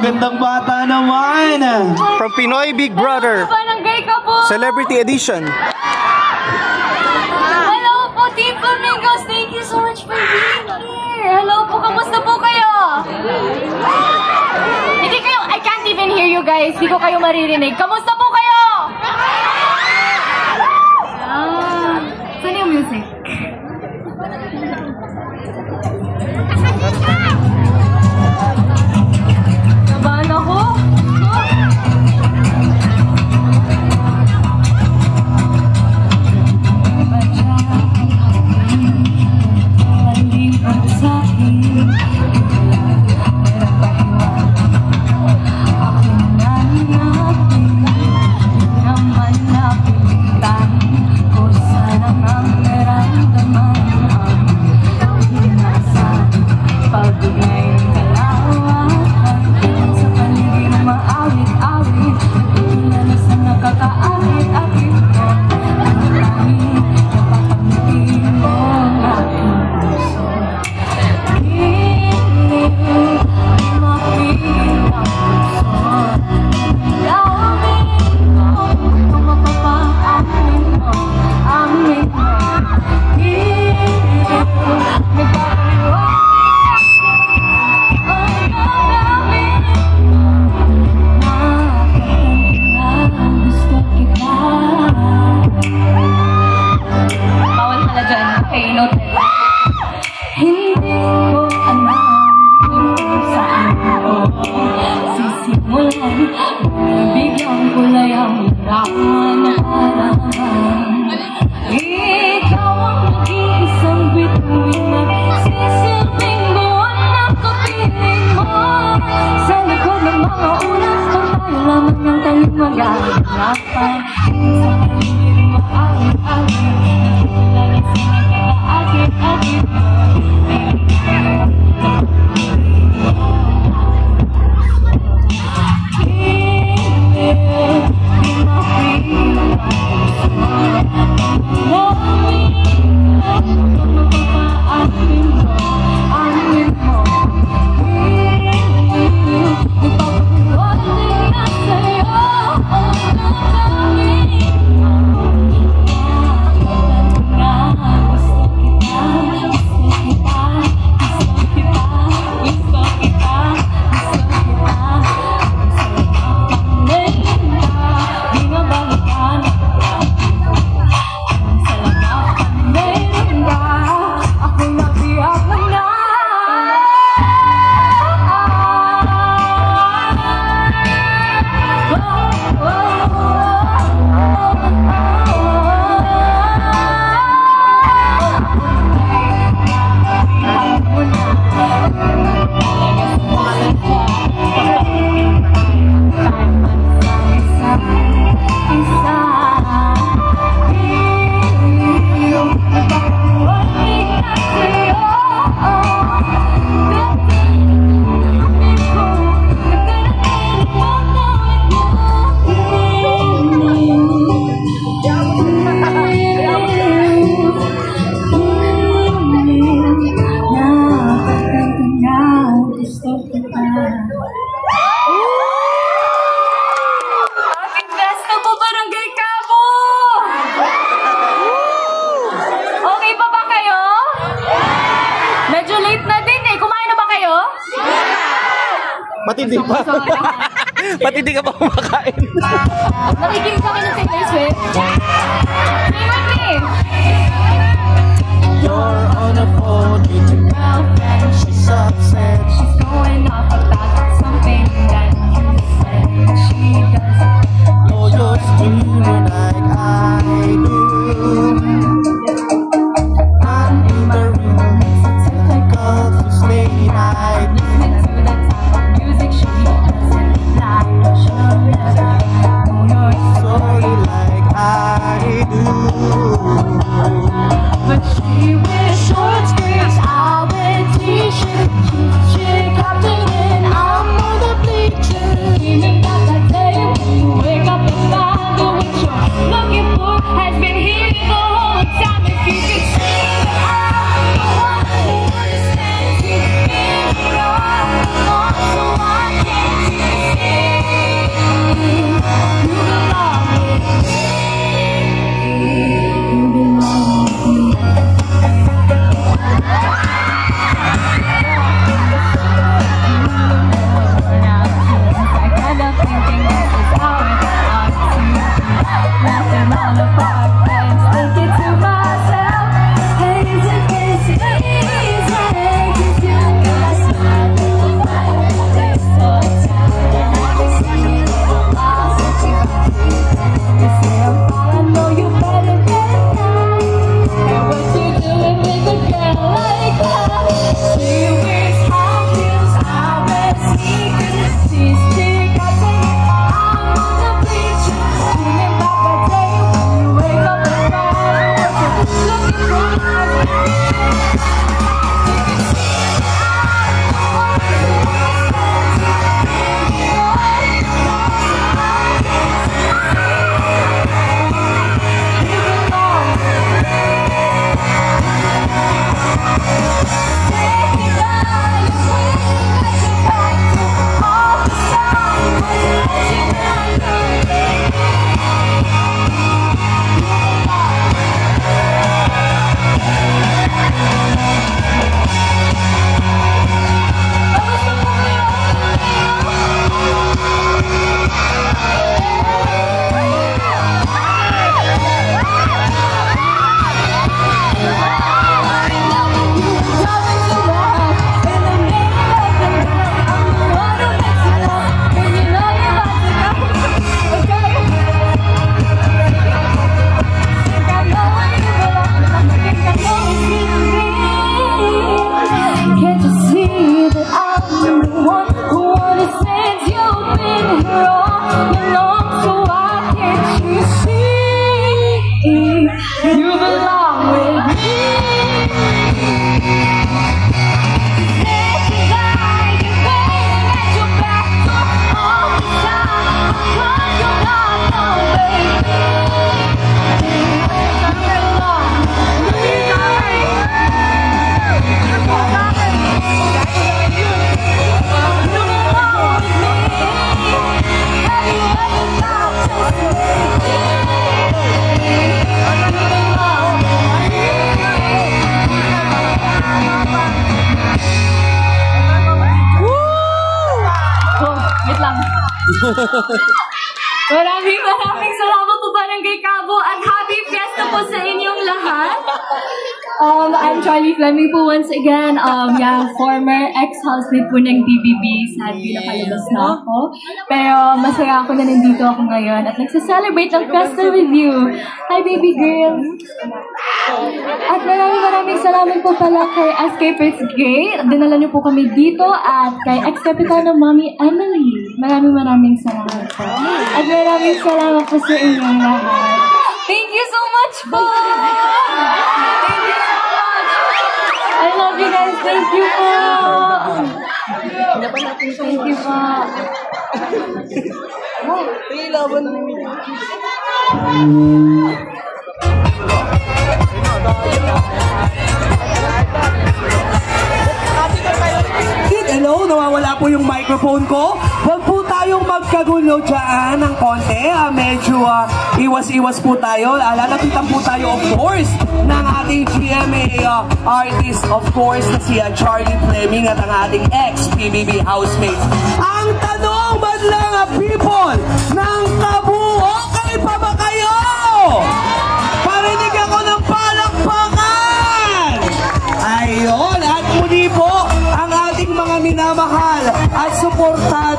Gandang bata naman. From Pinoy Big Brother. Barangay ka po. Celebrity Edition. Hello po, Team Flamingos. Thank you so much for being here. Hello po, kamusta po kayo? Hindi kayo, I can't even hear you guys. Hindi ko kayo maririnig. Kamusta po kayo? Saan yung music? Nabahan ako. Matindi pa. Matindi ka pa kumakain. Nakikinig ka kayo ng Taylor Swift? Stay with me! You're on the phone with your girlfriend. She's upset. She's going off about something that you said. She doesn't know you're screaming like I do. I'm in the room. It's difficult to stay night. listening to the type of music she doesn't like. She'll never know you're Sorry like I do. Maraming salamat po Barangay Cabo at happy fiesta po sa inyong lahat. I'm Charlie Fleming po once again. Former ex-housemate po ng DBB. Sadly, nakalabas na ako. Pero masaya ako na nandito ako ngayon at nagsa-celebrate ng festa with you. Hi, baby girl! At maraming salamat po pala kay Escapers Gay. Dinala niyo po kami dito at kay ex-kapitan ng Mommy Emily. Maraming salamat po. At maraming salamat po sa inyong lahat. Thank you so much po! Thank you so much! I love you guys. Thank you po! Thank you po! Hello, nawawala po yung microphone ko. Huwag po tayong magkagulo dyan ng konti. Medyo iwas-iwas po tayo. Lalapitan po tayo, of course, ng ating GMA artist, of course, na si Charlie Fleming at ang ating ex-PBB housemates. Ang tanong, madlang people ng Cabo, okay pa ba kayo? Parinig ako ng palakpakan! Ayun, at muli po, ang ating mga minamahal at suportado